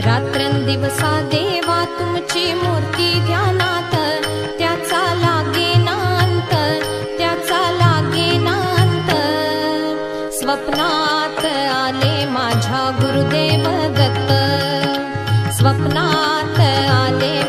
रात्रंदिवसा देवा तुमची मूर्ती ध्यानात, त्याचा लागेनांत, त्याचा लागेनांत। स्वप्नात आले माझ्या गुरुदेव दत्त, स्वप्नात आले